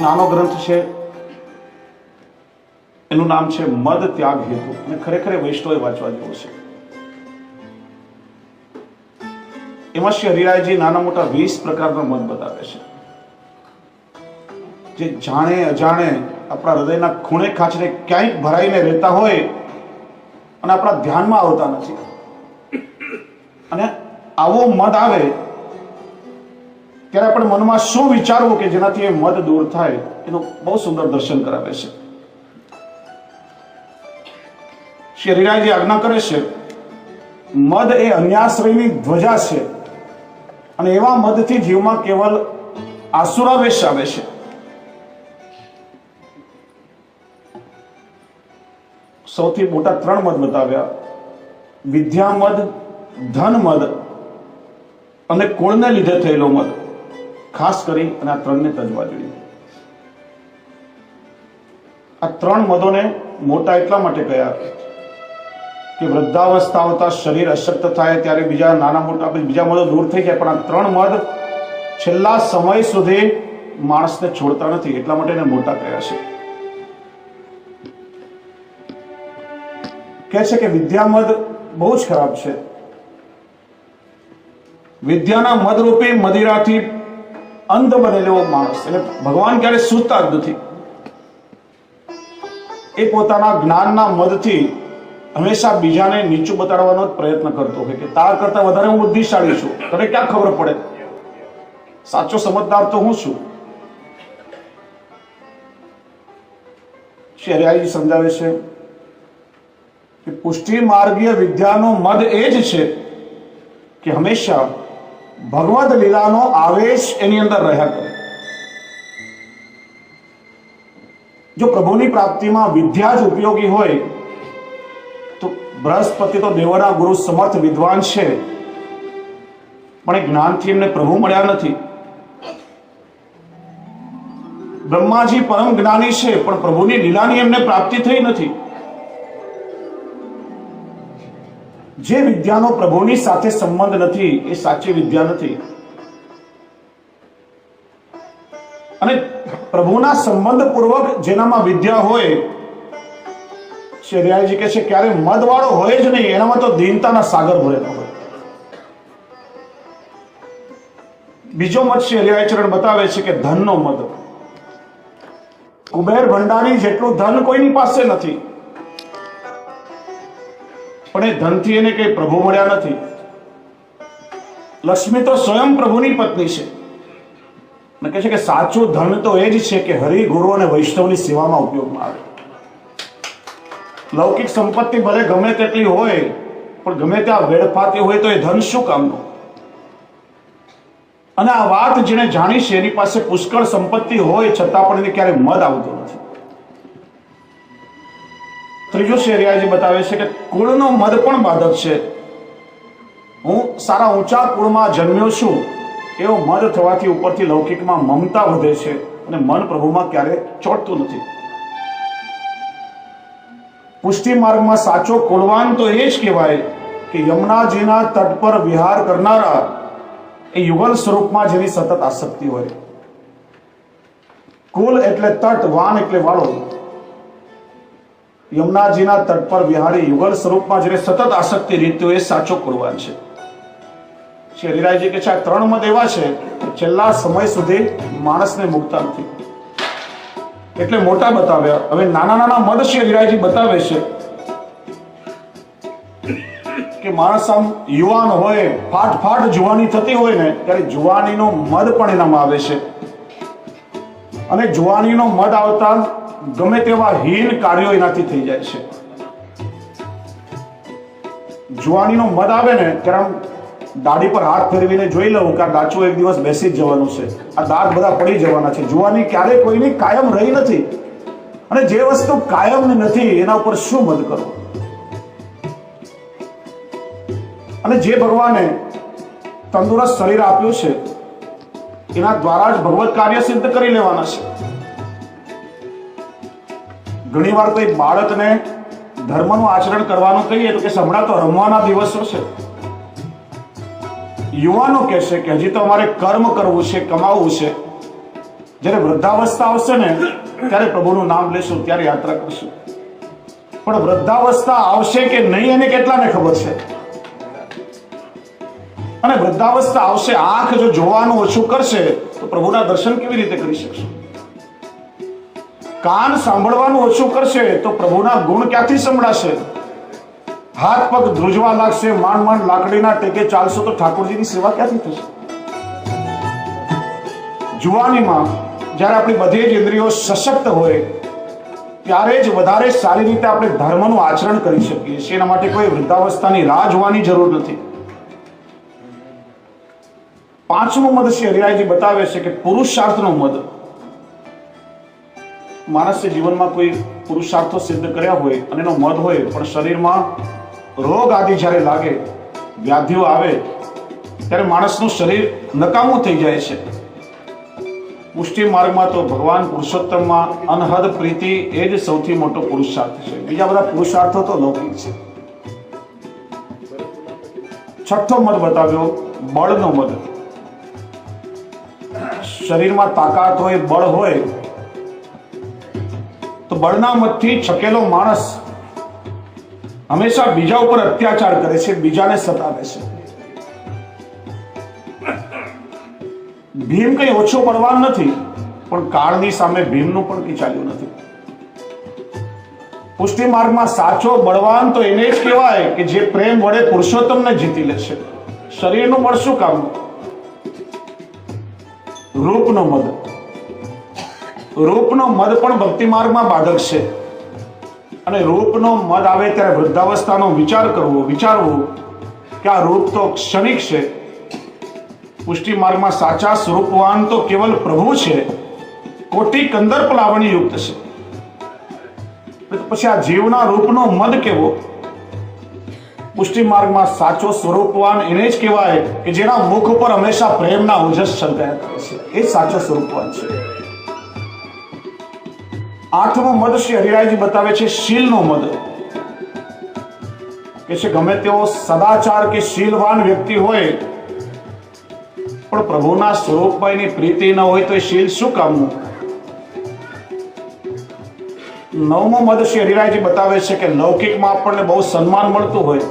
નાનો ગ્રંથ છે, એનું નામ છે મદ ત્યાગ હેતુ, અને ખરેખર વૈષ્ણવે વાંચવા જેવું છે. એમાં શ્રી હરિરાયજી નાના મોટા 20 પ્રકારના મદ બતાવે છે, જે જાણે અજાણે આપણા હૃદયના ખૂણે ખાંચને ક્યાંય ભરાઈને રહેતા હોય અને આપણા ધ્યાનમાં આવતા નથી. અને આવો મદ આવે ત્યારે આપણે મનમાં શું વિચારવું કે જેનાથી એ મદ દૂર થાય, એનું બહુ સુંદર દર્શન કરાવે છે. શ્રી હરિરાયજી આજ્ઞા કરે છે, મદ એ અન્યાશ્રયની ધ્વજા છે, અને એવા મદથી જીવમાં કેવલ આસુરાવેશ આવે છે. સૌથી મોટા 3 મદ બતાવ્યા: વિદ્યા મદ, ધન મદ અને કુળને લીધે થયેલો મદ. ખાસ કરી અને આ 3ને તજવા જોઈએ. આ 3 મદોને મોટા એટલા માટે કહ્યા કે વૃદ્ધાવસ્થા આવતા શરીર અશક્ત થાય ત્યારે બીજા નાના મોટા બીજા મદો દૂર થઈ જાય, પણ આ 3 મદ છેલ્લા સમય સુધી માણસને છોડતા નથી, એટલા માટે એને મોટા કહ્યા છે. કહે છે કે વિદ્યામદ બહુ જ ખરાબ છે. વિદ્યાના મદરૂપી મદિરાથી અંધ બનેલો માણસ, એટલે ભગવાન ક્યારે સૂતા જ નથી. એ પોતાના જ્ઞાનના મદથી હંમેશા બીજાને નીચું બતાડવાનો જ પ્રયત્ન કરતો હોય કે તાર કરતા વધારે હું બુદ્ધિશાળી છું, તને ક્યાં ખબર પડે, સાચો સમજદાર તો હું છું. શ્રી હરિરાયજી સમજાવે છે કે પુષ્ટિ માર્ગીય વિદ્યાનો મદ એ જ છે કે હંમેશા ભગવદ લીલાનો આવેશ એની અંદર રહ્યા કરે. જો પ્રભુની પ્રાપ્તિમાં વિદ્યા જ ઉપયોગી હોય તો બૃહસ્પતિ તો દેવોના ગુરુ સમર્થ વિદ્વાન છે, પણ એ જ્ઞાનથી એમને પ્રભુ મળ્યા નથી. બ્રહ્માજી પરમ જ્ઞાની છે, પણ પ્રભુની લીલાની એમને પ્રાપ્તિ થઈ નથી. જે વિદ્યાનો પ્રભુની સાથે સંબંધ નથી એ સાચી વિદ્યા નથી. અને પ્રભુના સંબંધ પૂર્વક જેનામાં વિદ્યા હોય, શ્રી હરિરાયજી કહે છે ક્યારે મદ વાળો હોય જ નહીં, એનામાં તો દીનતાના સાગર ભરેલા હોય. બીજો મત શ્રી હરિરાયચરણ બતાવે છે કે ધનનો મદ. કુબેર ભંડારી જેટલું ધન કોઈની પાસે નથી, પણ એ ધનથી એને કઈ પ્રભુ મળ્યા નથી. લક્ષ્મી તો સ્વયં પ્રભુની પત્ની છે, અને કહે છે કે સાચું ધન તો એ જ છે કે હરિ, ગુરુ અને વૈષ્ણવની સેવામાં ઉપયોગમાં આવે. લૌકિક સંપત્તિ ભલે ગમે તેટલી હોય, પણ ગમે ત્યાં વેડફાતી હોય તો એ ધન શું કામનું? અને આ વાત જેને જાણી છે એની પાસે પુષ્કળ સંપત્તિ હોય છતાં પણ એને ક્યારે મદ આવતું નથી. ત્રીજો શ્રી હરિરાયજી બતાવે છે કે કુળનો મદ પણ બાધક છે. હું સારા ઊંચા કુળમાં જન્મ્યો છું એવો મદ થવાથી ઉપરથી લૌકિકમાં મમતા વધે છે અને મન પ્રભુમાં ક્યારે ચોંટતું નથી. પુષ્ટિ માર્ગમાં સાચો કુળવાન તો એ જ કહેવાય કે યમુનાજીના તટ પર વિહાર કરનારા, એ યુગલ સ્વરૂપમાં જેની સતત આસક્તિ હોય. કુલ એટલે તટ, વાન એટલે વાળો. યમુનાજીના તટ પર વિહારી યુગલ સ્વરૂપમાં જેને સતત આસક્તિ રીત્યો એ સાચો કુળવાન છે. શ્રી હરિરાયજી કે છે આ 3 મદ એવા છે કે છેલ્લા સમય સુધી માણસને મુકતા નથી, એટલે મોટા બતાવ્યા. હવે નાના નાના મદ શ્રી હરિરાયજી બતાવે છે કે માણસ આમ યુવાન હોય, ફાટ જુવાની થતી હોય ને, ત્યારે જુવાનીનો મદ પણ એનામાં આવે છે. અને જુવાનીનો મદ આવતા ગમે તેવા હીન કાર્યો એનાથી થઈ જાય છે. જુવાનીનો મદ આવે ને ત્યારે દાઢી પર હાથ ફેરવીને જોઈ લઉં કે આ ડાચું એક દિવસ બેસી જ જવાનું છે, આ દાંત બધા પડી જવાના છે. જુવાની ક્યારે કોઈની કાયમ રહી નથી, અને જે વસ્તુ કાયમ નથી એના ઉપર શું મદ કરવું? અને જે ભગવાને તંદુરસ્ત શરીર આપ્યું છે એના દ્વારા જ ભગવત કાર્ય સિદ્ધ કરી લેવાના છે. ઘણી વાર કોઈ બાળકને ધર્મનું આચરણ કરવાનું કહીએ તો કે હમણાં તો રમવાના દિવસો છે. યુવાનો કહેશે કે હજી તો અમારે કર્મ કરવું છે, કમાવવું છે, જ્યારે વૃદ્ધાવસ્થા આવશે ને ત્યારે પ્રભુનું નામ લેશું, ત્યારે યાત્રા કરશું. પણ વૃદ્ધાવસ્થા આવશે કે નહીં એને કેટલાને ખબર છે? અને વૃદ્ધાવસ્થા આવશે, આંખ જો જોવાનું ઓછું કરશે તો પ્રભુના દર્શન કેવી રીતે કરી શકશે? કાન સાંભળવાનું ઓછું કરશે તો પ્રભુના ગુણ ક્યાંથી સંભળાશે? હાથ પગ ધ્રુજવા લાગશે, માંડ માંડ લાકડીના ટેકે ચાલશો તો ઠાકોરજીની સેવા ક્યાંથી થશે? જુવાનીમાં જ્યારે આપણી બધી જ ઇન્દ્રિયો સશક્ત હોય ત્યારે જ વધારે સારી રીતે આપણે ધર્મનું આચરણ કરી શકીએ છીએ. એના માટે કોઈ વૃદ્ધાવસ્થાની રાહ જોવાની જરૂર નથી. પાંચમો મદ શ્રી હરિરાયજી બતાવે છે કે પુરુષાર્થનો મદ. માણસે જીવનમાં કોઈ પુરુષાર્થો સિદ્ધ કર્યા હોય અને એનો મદ હોય, પણ શરીરમાં રોગ આદિ જ્યારે લાગે, વ્યાધિઓ આવે, ત્યારે માણસનું શરીર નકામું થઈ જાય છે. પુષ્ટિ માર્ગમાં તો ભગવાન પુરુષોત્તમમાં અનહદ પ્રીતિ એ જ સૌથી મોટો પુરુષાર્થ છે. બીજા બધા પુરુષાર્થો તો લૌકિક છે. છઠ્ઠો મદ બતાવ્યો બળનો મદ. શરીરમાં તાકાત હોય, બળ હોય તો બળના મદથી છકેલો માણસ હંમેશા બીજા ઉપર અત્યાચાર કરે છે, બીજાને સતાવે છે. ભીમ કઈ ઓછો બળવાન નથી, પણ કાળની સામે ભીમનું પણ કઈ ચાલ્યું નથી. પુષ્ટિ માર્ગમાં સાચો બળવાન તો એને જ કહેવાય કે જે પ્રેમ વડે પુરુષોત્તમને જીતી લે છે. શરીરનું બળ શું કામનું? રૂપનો મદ. રૂપનો મદ પણ ભક્તિ માર્ગમાં બાધક છે. અને રૂપનો મદ આવે ત્યારે વૃદ્ધાવસ્થાનો વિચાર કરવો, વિચારવું કે આ રૂપ તો ક્ષણિક છે. પુષ્ટિ માર્ગમાં સાચા સ્વરૂપવાન તો કેવલ પ્રભુ છે, કોટી કંદર્પ લાવણી યુક્ત છે. પછી આ જીવના રૂપનો મદ કેવો? પુષ્ટિ માર્ગમાં સાચો સ્વરૂપવાન એને જ કહેવાય કે જેના મુખ ઉપર હંમેશા પ્રેમના ઓજસ છલકાયા કરે છે. એ સાચો સ્વરૂપવાન છે. આઠમો મદ શ્રી હરિરાયજી બતાવે છે શીલનો મદ. કે છે ગમે તેવો સદાચાર કે શીલવાન વ્યક્તિ હોય પણ પ્રભુના સ્વરૂપમાં એની પ્રીતિ ન હોય તો એ શીલ શું કામનું? નવમો મદ શ્રી હરિરાયજી બતાવે છે કે લૌકિકમાં આપણને બહુ સન્માન મળતું હોય,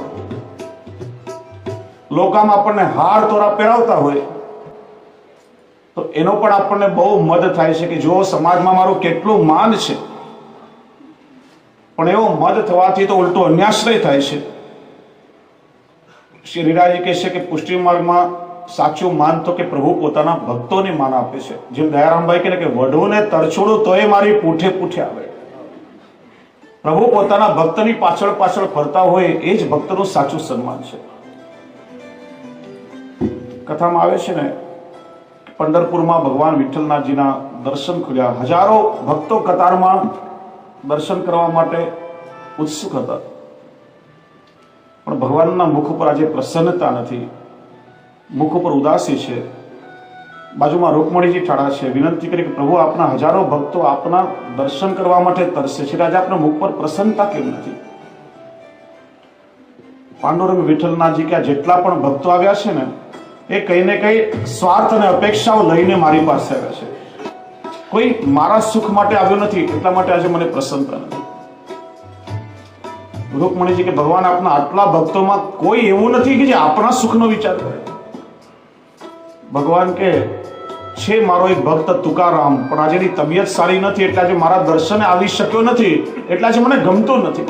લોકામાં આપણને હાર તોરા પહેરાવતા હોય તો એનો પણ આપણને બહુ મદ થાય છે કે જો સમાજમાં મારું કેટલું માન છે, પણ એવો મદ થવાથી તો ઉલટો અન્યાશ્રય થાય છે. શ્રી હરિરાયજી કહે છે કે પુષ્ટિ માર્ગમાં સાચું માન તો કે પ્રભુ પોતાના ભક્તોને માન આપે છે. જેમ દયારામભાઈ કહે કે વઢુને તરછોડું તોય મારી પૂઠે પૂઠે આવે. પ્રભુ પોતાના ભક્તની પાછળ પાછળ ફરતા હોય એ જ ભક્તનું સાચું સન્માન છે. કથામાં આવે છે ને, પંઢરપુરમાં ભગવાન વિઠ્ઠલનાથજીના દર્શન ખુલ્યા. હજારો ભક્તો કતારમાં દર્શન કરવા માટે ઉત્સુક હતા, પણ ભગવાનના મુખ ઉપર આજે પ્રસન્નતા નથી, મુખ ઉપર ઉદાસી છે. બાજુમાં રૂકમણીજી ઠાડા છે. વિનંતી કરી કે પ્રભુ આપના હજારો ભક્તો આપના દર્શન કરવા માટે તરસે છે, આજે આપના મુખ પર પ્રસન્નતા કેમ નથી? પાંડુરંગ વિઠ્ઠલનાથજી કે જેટલા પણ ભક્તો આવ્યા છે ને એ કઈ ને કઈ સ્વાર્થ અને અપેક્ષાઓ લઈને મારી પાસે આવ્યા છે. કોઈ મારા સુખ માટે આવ્યો નથી, એટલા માટે આજે મને પ્રસન્નતા નથી. રૂકમણીજી કે ભગવાન આપના આટલા ભક્તોમાં કોઈ એવું નથી કે જે આપણા સુખનો વિચાર કરે. ભગવાન કે છે મારો એક ભક્ત તુકારામ, પણ આજે એની તબિયત સારી નથી એટલે આજે મારા દર્શને આવી શક્યો નથી, એટલે આજે મને ગમતું નથી.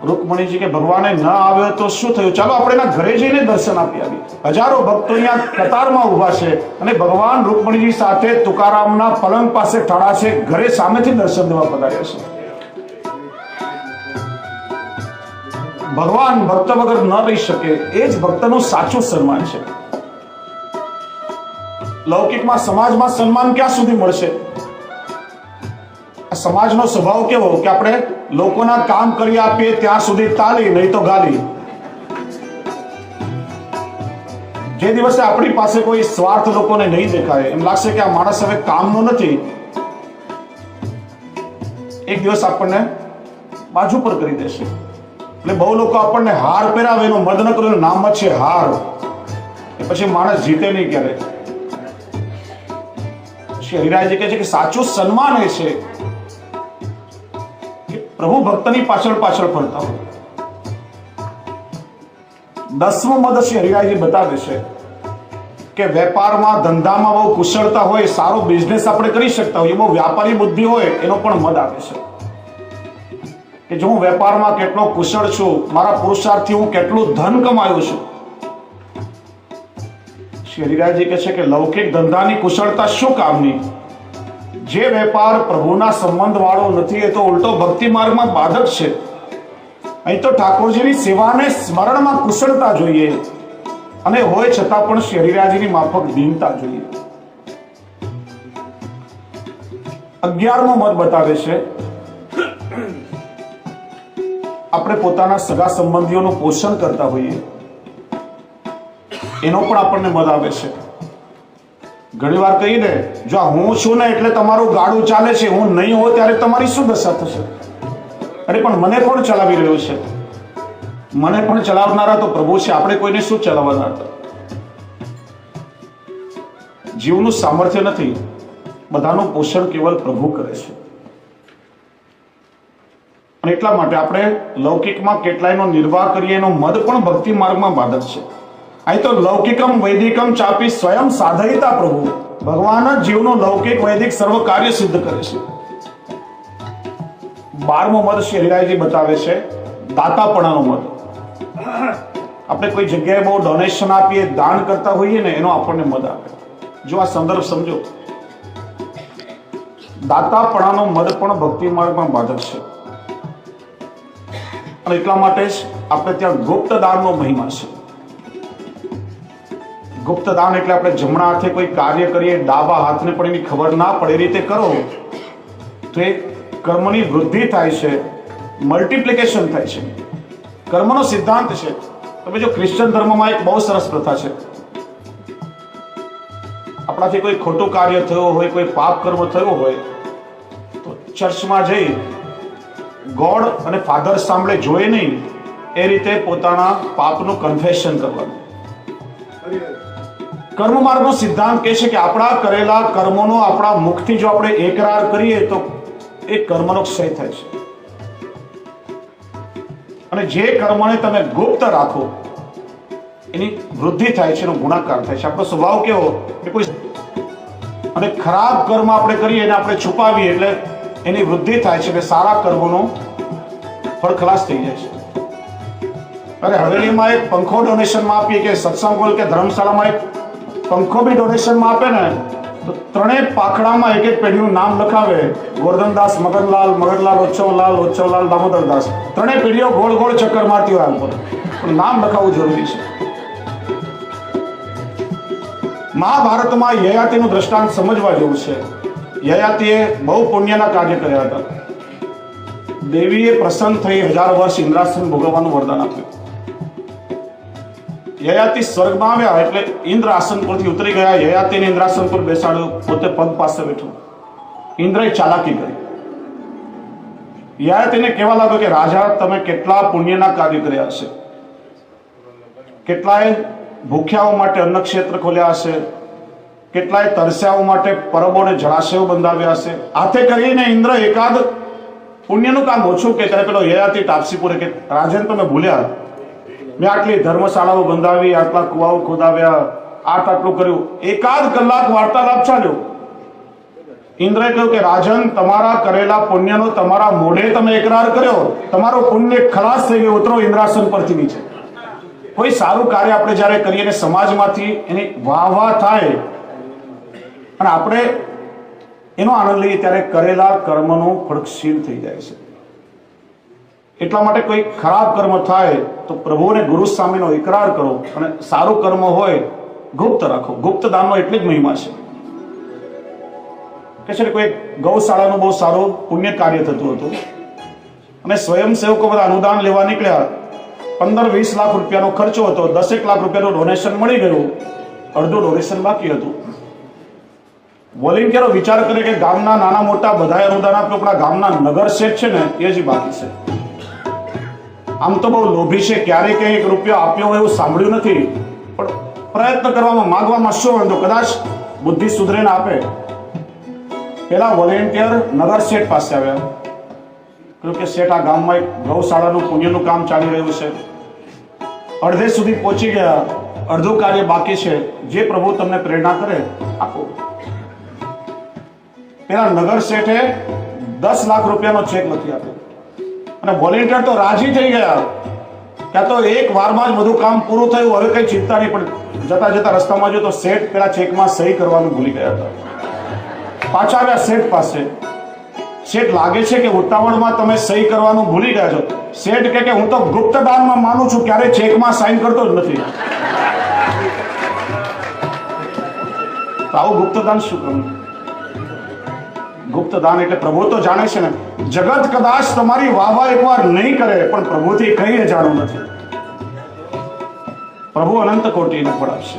રૂકમણીજી કે ભગવાને ન આવ્યો તો શું થયું? ચાલો આપણે એના ઘરે જઈને દર્શન આપી આવીએ. હજારો ભક્તો અહીંયા કતારમાં ઉભા છે અને ભગવાન રૂકમણીજી સાથે તુકારામના પલંગ પાસે ઠાડા છે, ઘરે સામેથી દર્શન દેવા પધાર્યા છે. ભગવાન ભક્ત વગર ન રહી શકે, એ જ ભક્તનું સાચું સન્માન છે. લૌકિકમાં સમાજમાં સન્માન ક્યાં સુધી મળશે? સમાજનો સ્વભાવ કેવો કે આપણે લોકોના કામ કરી આપીએ ત્યાં સુધી તાલી, નહીં તો ગાલી. જે દિવસે આપણી પાસે કોઈ સ્વાર્થ લોકોને નહીં દેખાય, એમ લાગશે કે આ માણસ હવે કામનો નથી, એક દિવસ આપણને બાજુ પર કરી દેશે. એટલે બહુ લોકો આપણને હાર પહેરાવે, એનો મદ ન કરો, એનું નામ જ છે હાર. પછી માણસ જીતે નહીં ક્યારે. શ્રી હરિરાયજી કહે છે કે સાચું સન્માન એ છે કે પ્રભુ ભક્તની પાછળ પાછળ ફરતા હોય. 10મો મદ શ્રી હરિરાયજી બતાવે છે કે વેપારમાં ધંધામાં બહુ કુશળતા હોય, સારો બિઝનેસ આપણે કરી શકતા હોઈએ, બહુ વ્યાપારી બુદ્ધિ હોય, એનો પણ મદ આવે છે કે જો હું વેપારમાં કેટલો કુશળ છું, મારા પુરુષાર્થથી હું કેટલું ધન કમાયું છું. શ્રી હરિરાયજી કહે છે કે લૌકિક ધંધાની કુશળતા શું કામની? જે વેપાર પ્રભુના સંબંધ વાળો નથી એ તો ઉલટો ભક્તિ માર્ગમાં બાધક છે. અહીં તો ઠાકોરજીની સેવાને સ્મરણમાં કુશળતા જોઈએ અને હોય છતાં પણ શ્રી હરિરાયજીની માફક દીનતા જોઈએ. 11મો મત બતાવે છે આપણે પોતાના સગા સંબંધીઓનું પોષણ કરતા હોઈએ, એનો પણ આપણને મત આવે છે. ઘણી વાર કહીએ ને, જો હું છું ને એટલે તમારું ગાડું ચાલે છે, હું નહીં હોઉં ત્યારે તમારી શું દશા થશે? અરે પણ મને કોણ ચલાવી રહ્યો છે? મને પણ ચલાવનારા તો પ્રભુ છે, આપણે કોઈને શું ચલાવવાના હતા? જીવનું સામર્થ્ય નથી, બધાનું પોષણ કેવલ પ્રભુ કરે છે. અને એટલા માટે આપણે લૌકિકમાં કેટલાયનો નિર્વાહ કરીએ એનો મદ પણ ભક્તિ માર્ગમાં બાધક છે. અહીં તો લૌકિકમ વૈદિકમ ચાપી સ્વયં સાધયિતા પ્રભુ, ભગવાન જ જીવનું લૌકિક વૈદિક સર્વ કાર્ય સિદ્ધ કરે છે. 12મો મદ શ્રી હરિરાયજી બતાવે છે દાતાપણાનો મદ. આપણે કોઈ જગ્યાએ બહુ ડોનેશન આપીએ, દાન કરતા હોઈએ ને, એનો આપણને મદ આવે. જો આ સંદર્ભ સમજો, દાતાપણાનો મદ પણ ભક્તિ માર્ગમાં બાધક છે. અને એટલા માટે જ આપણે ત્યાં ગુપ્ત દાનનો મહિમા છે. ગુપ્ત દાન એટલે આપણે જમણા હાથે કોઈ કાર્ય કરીએ, ડાબા હાથને પણ એની ખબર ના પડે, એ રીતે કરો તો એ કર્મની વૃદ્ધિ થાય છે, મલ્ટિપ્લિકેશન થાય છે. કર્મનો સિદ્ધાંત છે. તમે જો ક્રિશ્ચન ધર્મમાં એક બહુ સરસ પ્રથા છે, આપણાથી કોઈ ખોટું કાર્ય થયું હોય, કોઈ પાપ કર્મ થયો હોય તો ચર્ચમાં જઈ ગોડ અને ફાધર સાંભળે જોઈએ નહીં, એ રીતે પોતાના પાપનું કન્ફેશન કરવાનું. કર્મ માર્ગનો સિદ્ધાંત કહે છે કે આપણા કરેલા કર્મોનો આપણા મુખથી જો આપણે એકરાર કરીએ તો એ કર્મનો ક્ષય થાય છે. અને જે કર્મને તમે ગુપ્ત રાખો એની વૃદ્ધિ થાય છે, એનો ગુણાકાર થાય છે. આપણો સ્વભાવ કેવો કે કોઈ અને ખરાબ કર્મ આપણે કરીએ અને આપણે છુપાવીએ એટલે એની વૃદ્ધિ થાય છે, એટલે સારા કર્મોનો ફળ ખલાસ થઈ જાય છે. અરે હવેલીમાં એક પંખો ડોનેશનમાં આપીએ કે સત્સંગ હોલ કે ધર્મશાળામાં એક પંખો બી ડોનેશનમાં આપે ને તો ત્રણેય પાખડામાં એક એક પેઢીનું નામ લખાવે, ગોરધનદાસ, મગનલાલ, મગનલાલ, ઓછવલાલ, દામોદરદાસ. ત્રણેય પેઢીઓ ગોળ ગોળ ચક્કર મારતી હોય ઉપર, પણ નામ લખાવવું જરૂરી છે. મહાભારતમાં યયાતિનું દ્રષ્ટાંત સમજવા જેવું છે. યયાતિએ બહુ પુણ્યના કાર્ય કર્યા હતા. દેવીએ પ્રસન્ન થઈ 1000 વર્ષ ઇન્દ્રાસન ભોગવવાનું વરદાન આપ્યું. યયાતિ સ્વર્ગમાં આવ્યા એટલે ઇન્દ્ર આસન પરથી ઉતરી ગયા, યયાતિને ઇન્દ્રાસન પર બેસાડ્યો, પોતે પગ પાસે બેઠો. ઇન્દ્રએ ચાલાકી કરી. યયાતિને કહેવા લાગ્યો કે રાજા, તમે કેટલા પુણ્યના કાર્ય કર્યા હશે, કેટલાય ભૂખ્યાઓ માટે અન્ન ક્ષેત્ર ખોલ્યા હશે, કેટલાય તરસ્યાઓ માટે પરબોને જળાશયો બંધાવ્યા હશે. આથે કરીને ઇન્દ્ર એકાદ પુણ્યનું કામ ઓછું કે ત્યારે પેલો યયાતિ તાપસી પૂરે કે રાજન, તમે ભૂલ્યા, મેં આટલી ધર્મશાળાઓ બંધાવી, આટલા કુવાઓ ખોદાવ્યા, આટલું કર્યું. એકાદ કલાક વાર્તાલાપ ચાલ્યો. ઇન્દ્રએ કહ્યું કે રાજન, તમારા કરેલા પુણ્યનો તમારા મોઢે તમે એકરાર કર્યો, તમારો પુણ્ય ખલાસ થઈ ગયો, ઉતરો ઇન્દ્રાસન પરથી નીચે. કોઈ સારું કાર્ય આપણે જ્યારે કરીએ અને સમાજમાંથી એની વાહ થાય અને આપણે એનો આનંદ લઈએ ત્યારે કરેલા કર્મનું ફળ ક્ષીણ થઈ જાય છે. એટલા માટે કોઈ ખરાબ કર્મ થાય તો પ્રભુ અને ગુરુ સામેનો એકરાર કરો અને સારું કર્મ હોય ગુપ્ત રાખો. ગુપ્ત દાનનો એટલી જ મહિમા છે કે છે કોઈ ગૌશાળાનું બહુ સારું પુણ્ય કાર્ય થતું હતું અને સ્વયંસેવકો બધા અનુદાન લેવા નીકળ્યા. 15-20 લાખ રૂપિયાનો ખર્ચો હતો, 10 લાખ રૂપિયાનું ડોનેશન મળી ગયું, અડધું ડોનેશન બાકી હતું. વોલેન્ટિયરો વિચાર કરે કે ગામના નાના મોટા બધા અનુદાન આપ્યું, પણ ગામના નગર શેઠ છે ને એ જ બાકી છે. આમ તો બહુ લોભી છે, ક્યારેય કંઈ 1 રૂપિયો આપ્યો હોય એવું સાંભળ્યું નથી, પણ પ્રયત્ન કરવામાં, માગવામાં શું વાંધો, કદાચ બુદ્ધિ સુધરે ને આપે. પેલા વોલેન્ટિયર નગર શેઠ પાસે આવ્યા, કહ્યું કે શેઠ, આ ગામમાં એક ગૌશાળાનું પુણ્યનું કામ ચાલી રહ્યું છે, અડધે સુધી પહોંચી ગયા, અડધું કાર્ય બાકી છે, જે પ્રભુ તમને પ્રેરણા કરે આપો. પેલા નગર શેઠે 10 લાખ રૂપિયાનો ચેક લખી આપ્યો અને વોલેન્ટિયર તો રાજી થઈ ગયા કે આ તો એક વારમાં જ બધું કામ પૂરું થયું, હવે કઈ ચિંતા નહીં. પણ જતા જતા રસ્તામાં જો તો શેઠ પેલા ચેકમાં સહી કરવાનું ભૂલી ગયા હતા. પાછા આવ્યા શેઠ પાસે. શેઠ, લાગે છે કે ઉતાવળમાં તમે સહી કરવાનું ભૂલી ગયા છો. શેઠ કે હું તો ગુપ્ત દાનમાં માનું છું, ક્યારે ચેકમાં સાઈન કરતો જ નથી. આવું ગુપ્ત દાન શું કરવું? ગુપ્ત દાન એટલે પ્રભુ તો જાણે છે ને. જગત કદાચ તમારી વાહવા એકવાર નહીં કરે, પણ પ્રભુથી કઈ જાણું નથી. પ્રભુ અનંત કોટીને ફળ આપશે.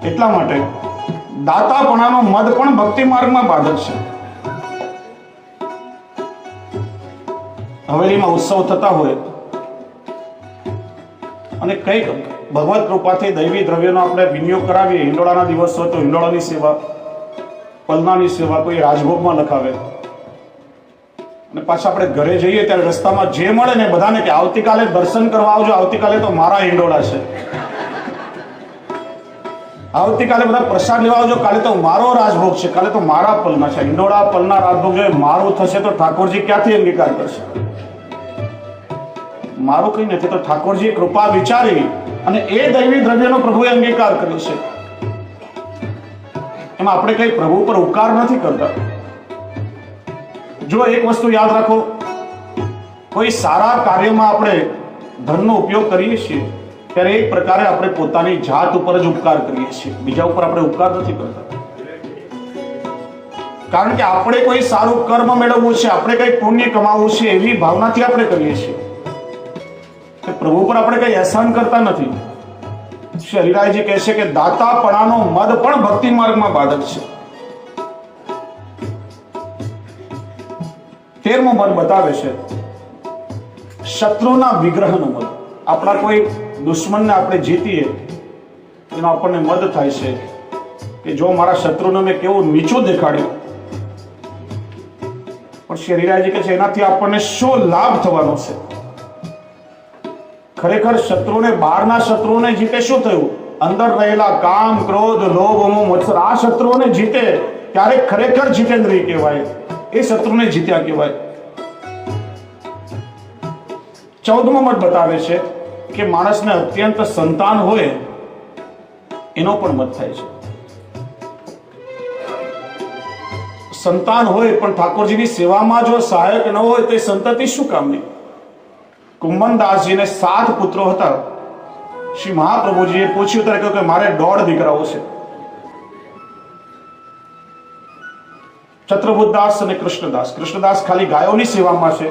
એટલા માટે દાતાપણાનો મદ પણ ભક્તિ માર્ગમાં બાધક છે. હવેલીમાં ઉત્સવ થતા હોય અને કંઈક ભગવત કૃપાથી દૈવી દ્રવ્યનો આપણે વિનિયોગ કરાવીએ, હિંડોળાના દિવસ હોય તો હિંડોળાની સેવા, પલનાની સેવા કોઈ રાજભોગમાં લખાવે, અને પાછા આપણે ઘરે જઈએ ત્યારે રસ્તામાં જે મળે ને બધાને કે આવતીકાલે દર્શન કરવા આવજો, આવતીકાલે તો મારા હિંડોળા છે, આવતીકાલે બધા પ્રસાદ લેવા આવજો, કાલે તો મારો રાજભોગ છે, કાલે તો મારા પલના છે. હિંડોળા પલના રાજભોગ જો મારું થશે તો ઠાકોરજી ક્યાંથી અંગીકાર કરશે? મારું કઈ નથી, તો ઠાકોરજી કૃપા વિચારી અને એ દૈવી દ્રવ્યનો પ્રભુએ અંગીકાર કર્યો છે. એમાં આપણે કઈ પ્રભુ પર ઉપકાર નથી કરતા. જો એક વસ્તુ યાદ રાખો, કોઈ સારા કાર્યમાં આપણે ધનનો ઉપયોગ કરીએ છીએ ત્યારે એક પ્રકારે આપણે પોતાની જાત ઉપર જ ઉપકાર કરીએ છીએ, બીજા ઉપર આપણે ઉપકાર નથી કરતા. કારણ કે આપણે કોઈ સારું કર્મ મેળવવું છે, આપણે કઈ પુણ્ય કમાવવું છે, એવી ભાવનાથી આપણે કરીએ છીએ. પ્રભુ પર આપણે કઈ એહસાન કરતા નથી. શ્રી હરિરાયજી કહે છે કે દાતાપણાનો મદ પણ ભક્તિ માર્ગમાં બાધક છે. 13મો મદ બતાવે છે શત્રુના વિગ્રહનો મદ. આપણા કોઈ દુશ્મનને આપણે જીતીએ એનો આપણને મદ થાય છે કે જો મારા શત્રુને મેં કેવું નીચું દેખાડ્યું. પણ શ્રી હરિરાયજી કહે છે એનાથી આપણને શું લાભ થવાનો છે? ખરેખર શત્રુને, બહારના શત્રુઓને જીતે શું થયું? અંદર રહેલા કામ, ક્રોધ, લોભ, મોહ, મત્સર, આ શત્રુઓને જીતે ત્યારે ખરેખર જીતેન્દ્રિય કહેવાય, એ શત્રુને જીત્યા કહેવાય. 14મો મત બતાવે છે કે માણસને અત્યંત સંતાન હોય એનો પણ મત થાય છે. સંતાન હોય પણ ઠાકોરજીની સેવામાં જો સહાયક ન હોય તો એ સંતતિ શું કામની? કુંભનદાસજીને 7 પુત્રો હતા. શ્રી મહાપ્રભુજીએ પૂછ્યું ત્યારે કહ્યું કે મારે 1.5 દીકરાઓ છે. ચત્રબુદ્ધદાસ અને કૃષ્ણદાસ. કૃષ્ણદાસ ખાલી ગાયોની સેવામાં છે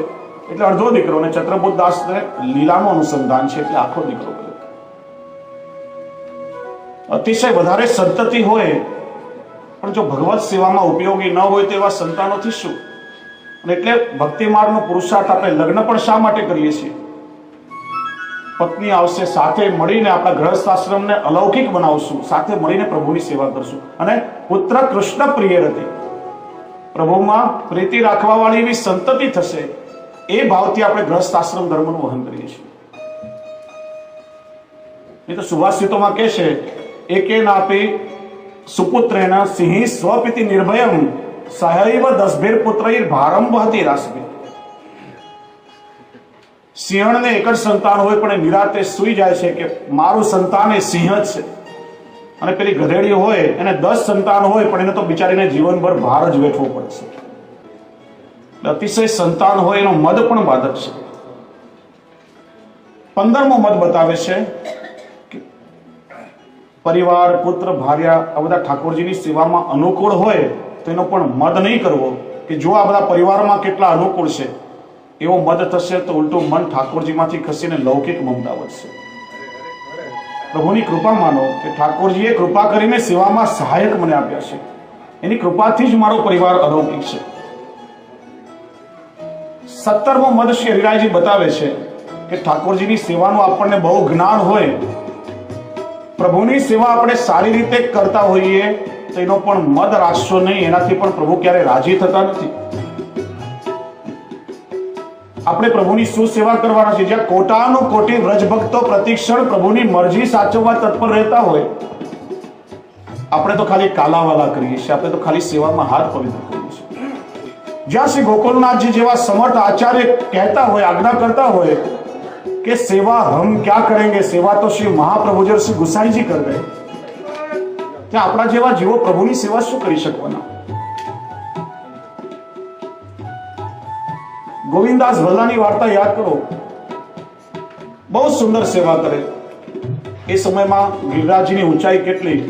એટલે અડધો દીકરો, અને ચત્રબુદ્ધદાસને લીલાનું અનુસંધાન છે એટલે આખો દીકરો. અતિશય વધારે સંતતિ હોય પણ જો ભગવત સેવામાં ઉપયોગી ન હોય તો એવા સંતાનોથી શું? અને એટલે ભક્તિ માર્ગનો પુરુષાર્થ આપણે લગ્ન પણ શા માટે કરીએ છીએ? પત્ની આવશે, સાથે મળીને આપણા ગૃહસ્થ આશ્રમને અલૌકિક બનાવશું, સાથે મળીને પ્રભુની સેવા કરશું. અને પુત્ર કૃષ્ણ પ્રિય હતી, પ્રભુમાં પ્રીતિ રાખવા વાળી એવી સંતતિ થશે, એ ભાવથી આપણે ગૃહસ્થ આશ્રમ ધર્મનું વહન કરીએ છીએ. એ તો સુભાષિતોમાં કહે છે એકે નાપી સુપુત્રેણ સિંહી સ્વપિતિ નિર્ભયમ સહૈવ 10 પુત્રૈર ભારમ વહતિ રાસભી. સિંહણને એક જ સંતાન હોય પણ એ નિરાતે સૂઈ જાય છે કે મારું સંતાન એ સિંહ જ છે. અને પેલી ગધેડી હોય એને 10 સંતાન હોય પણ એને તો બિચારીને જીવનભર ભાર જ વેઠવો પડશે. અતિશય સંતાન હોય એનો મદ પણ બાધક છે. 15મો મદ બતાવે છે કે પરિવાર, પુત્ર, ભાર્યા આ બધા ઠાકોરજીની સેવામાં અનુકૂળ હોય તો એનો પણ મદ નહીં કરવો કે જો આ બધા પરિવારમાં કેટલા અનુકૂળ છે. એવો મદ થશે તો ઉલટું મન ઠાકોરજીમાંથી ખસીને લૌકિક મમતા વધશે. પ્રભુની કૃપા માનો કે ઠાકોરજીએ કૃપા કરીને સેવામાં સહાયક મને આપ્યા છે, એની કૃપાથી જ મારો પરિવાર અલૌકિક છે. 17મો મદ શ્રી હરિરાયજી બતાવે છે કે ઠાકોરજીની સેવાનું આપણને બહુ જ્ઞાન હોય, પ્રભુની સેવા આપણે સારી રીતે કરતા હોઈએ તો એનો પણ મદ રાખશો નહીં, એનાથી પણ પ્રભુ ક્યારે રાજી થતા નથી. આપણે પ્રભુની શું સેવા કરવાના છે? જ્યાં કોટાનું કોટી વ્રજ ભક્તો પ્રતિક્ષણ પ્રભુની મરજી સાચવવા તત્પર રહેતા હોય, આપણે તો ખાલી કાલાવાલા કરીએ છીએ, આપણે તો ખાલી સેવામાં હાથ પવિત્ર કરીએ છીએ. જ્યાં શ્રી ગોકુલનાથજી જેવા સમર્થ આચાર્ય કહેતા હોય, આજ્ઞા કરતા હોય કે સેવા હમ ક્યાં કરેંગે, સેવા તો શ્રી મહાપ્રભુજી और શ્રી ગુસાઈજી કર ગए, ત્યાં આપણા જેવા જીવો પ્રભુની સેવા શું કરી શકવાના? ગોવિંદાસ ભલ્લાની વાર્તા યાદ કરો, બહુ સુંદર સેવા કરે. એ સમયમાં ગિરિરાજની ઊંચાઈ કેટલી,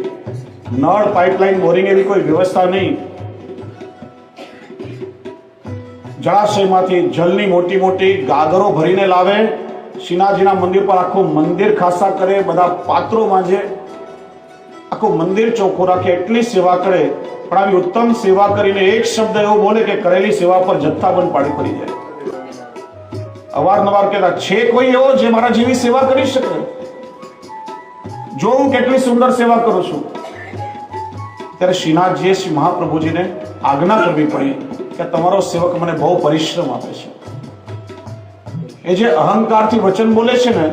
નળ, પાઇપલાઇન, બોરિંગ એવી કોઈ વ્યવસ્થા નહીં. જળાશયમાંથી જલની મોટી મોટી ગાગરો ભરીને લાવે, શ્રીનાથજીના મંદિર પર આખું મંદિર ખાસા કરે, બધા પાત્રો માંજે, આખું મંદિર ચોખ્ખું રાખે, એટલી સેવા કરે. પણ આવી ઉત્તમ સેવા કરીને એક શબ્દ એવો બોલે કે કરેલી સેવા પર જથ્થાબંધ પાડી પડી જાય. અવારનવાર કહેતા, છે કોઈ એવો જે મારા જેવી સેવા કરી શકે? જો હું કેટલી સુંદર સેવા કરું છું. ત્યારે શ્રીનાથજીએ શ્રી મહાપ્રભુજીને આજ્ઞા કરવી પડી કે તમારો સેવક મને બહુ પરિશ્રમ આપે છે. એ જે અહંકારથી વચન બોલે છે ને,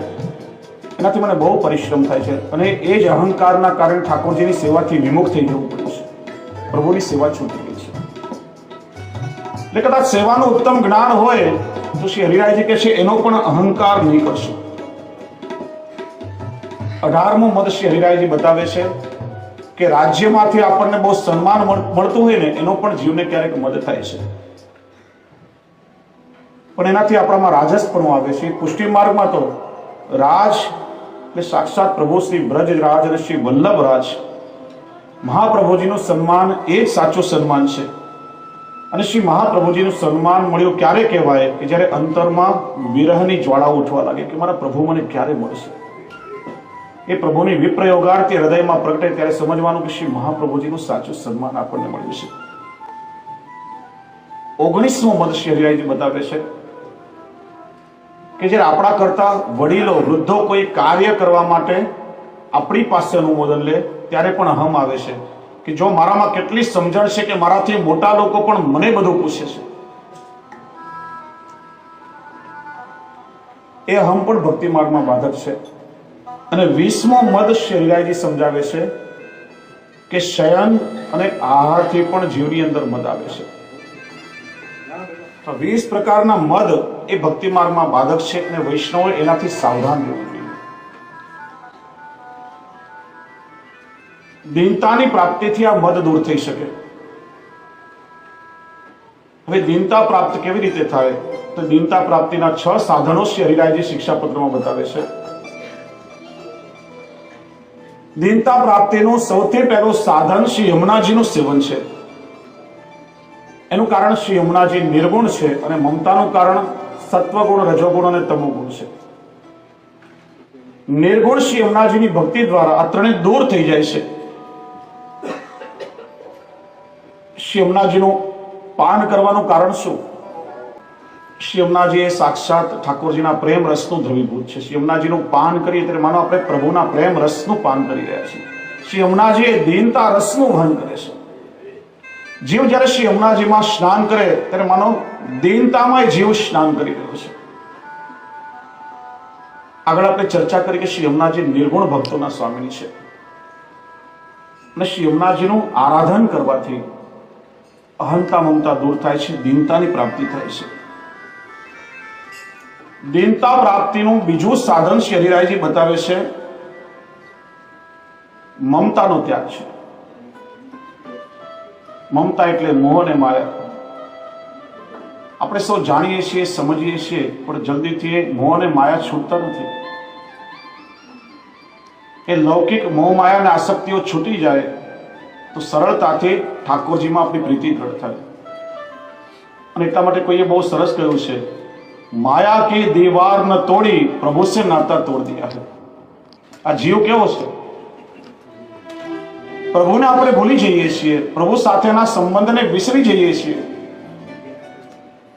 એનાથી મને બહુ પરિશ્રમ થાય છે, અને એ જ અહંકારના કારણે ઠાકોરજીની સેવાથી વિમુખ થઈ જવું પડે છે, પ્રભુની સેવા છૂટી ગઈ છે. એટલે કદાચ સેવાનું ઉત્તમ જ્ઞાન હોય તો શ્રી હરિરાયજી કહે છે એનો પણ અહંકાર નહીં કરશો. 18મો મદ શ્રી હરિરાયજી બતાવે છે કે રાજ્યમાંથી આપણને બહુ સન્માન મળતું હોય ને, એનો પણ જીવને ક્યારેક મદ થાય છે, પણ એનાથી આપણામાં રાજસપણું આવે છે. પુષ્ટિ માર્ગમાં તો રાજ એટલે સાક્ષાત પ્રભુ શ્રી બ્રજરાજ અને શ્રી વલ્લભરાજ મહાપ્રભુજીનું સન્માન એ જ સાચું સન્માન છે. અને શ્રી મહાપ્રભુજીનું સન્માન મળ્યું ક્યારે કહેવાય કે જ્યારે અંતરમાં વિરહની જ્વાળાઓ ઉઠવા લાગે કે મારા પ્રભુ મને ક્યારે મળશે. એ પ્રભુની વિપ્રયોગાર્થી હૃદયમાં પ્રગટે ત્યારે સમજવાનું કે શ્રી મહાપ્રભુજીનું સાચું સન્માન આપણને મળ્યું છે. 19મો મદ શ્રી હરિરાયજી બતાવે છે કે જ્યારે આપણા કરતા વડીલો, વૃદ્ધો કોઈ કાર્ય કરવા માટે આપણી પાસે અનુમોદન લે ત્યારે પણ અહમ આવે છે કે જો મારામાં કેટલી સમજણ છે કે મારાથી મોટા લોકો પણ મને બધું પૂછે છે. એ અહમ પણ ભક્તિ માર્ગમાં બાધક છે. અને 20મો મદ શ્રી હરિરાયજી સમજાવે છે કે શયન અને આહારથી પણ જીવની અંદર મદ આવે છે. 20 પ્રકારના મદ એ ભક્તિ માર્ગમાં બાધક છે, અને વૈષ્ણવોએ એનાથી સાવધાન રહેવું જોઈએ. દીનતાની પ્રાપ્તિથી આ મદ દૂર થઈ શકે. હવે દીનતા પ્રાપ્ત કેવી રીતે થાય? તો દીનતા પ્રાપ્તિના 6 સાધનો શ્રી હરિરાયજી શિક્ષાપત્રમાં બતાવે છે. દીનતા પ્રાપ્તિનું સૌથી પહેલું સાધન શ્રી યમુનાજીનું સેવન છે. એનું કારણ શ્રી યમુનાજી નિર્ગુણ છે, અને મમતાનું કારણ સત્વગુણ, રજોગુણ અને તમોગુણ છે. નિર્ગુણ શ્રી યમુનાજીની ભક્તિ દ્વારા આ ત્રણે દૂર થઈ જાય છે. શ્રી યમુનાજીનું પાન કરવાનું કારણ શું? શ્રી યમુનાજી એ સાક્ષાત ઠાકોરજીના પ્રેમ રસનું દ્રવીભૂત છે. શ્રી યમુનાજીનું પાન કરીએ ત્યારે માનો આપણે પ્રભુના પ્રેમ રસનું પાન કરી રહ્યા છીએ. શ્રી યમુનાજી એ દીનતા રસનું વહન કરે છે. જીવ જ્યારે શ્રી યમુનાજીમાં સ્નાન કરે ત્યારે માનો દીનતામાં જીવ સ્નાન કરી રહ્યો છે. આગળ આપણે ચર્ચા કરી કે શ્રી યમુનાજી નિર્ગુણ ભક્તોના સ્વામીની છે, અને શ્રી યમુનાજીનું આરાધન કરવાથી અહંતા મમતા દૂર થાય છે, દીનતાની પ્રાપ્તિ થાય છે. દીનતા પ્રાપ્તિનું બીજું સાધન શ્રી હરિરાયજી બતાવે છે મમતાનો ત્યાગ છે. મમતા એટલે મોહ અને માયા. આપણે સૌ જાણીએ છીએ, સમજીએ છીએ, પણ જલ્દીથી એ મોહ અને માયા છૂટતા નથી. એ લૌકિક મોહ માયા અને આસક્તિઓ છૂટી જાય તો સરળતાથી ઠાકોરજીમાં આપણી પ્રીતિ દ્રઢ થાય. અને એટલા માટે કોઈએ બહુ સરસ કહ્યું છે, માયા કી દીવાર ન તોડી પ્રભુ સે નાતા તોડ દિયા હૈ. આ જીવ કેવો છે? પ્રભુને આપણે ભૂલી જઈએ છીએ, પ્રભુ સાથેના સંબંધને વિસરી જઈએ છીએ,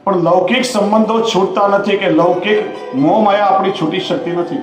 પણ લૌકિક સંબંધો છૂટતા નથી કે લૌકિક મોહ માયા આપણી છૂટી શકતી નથી.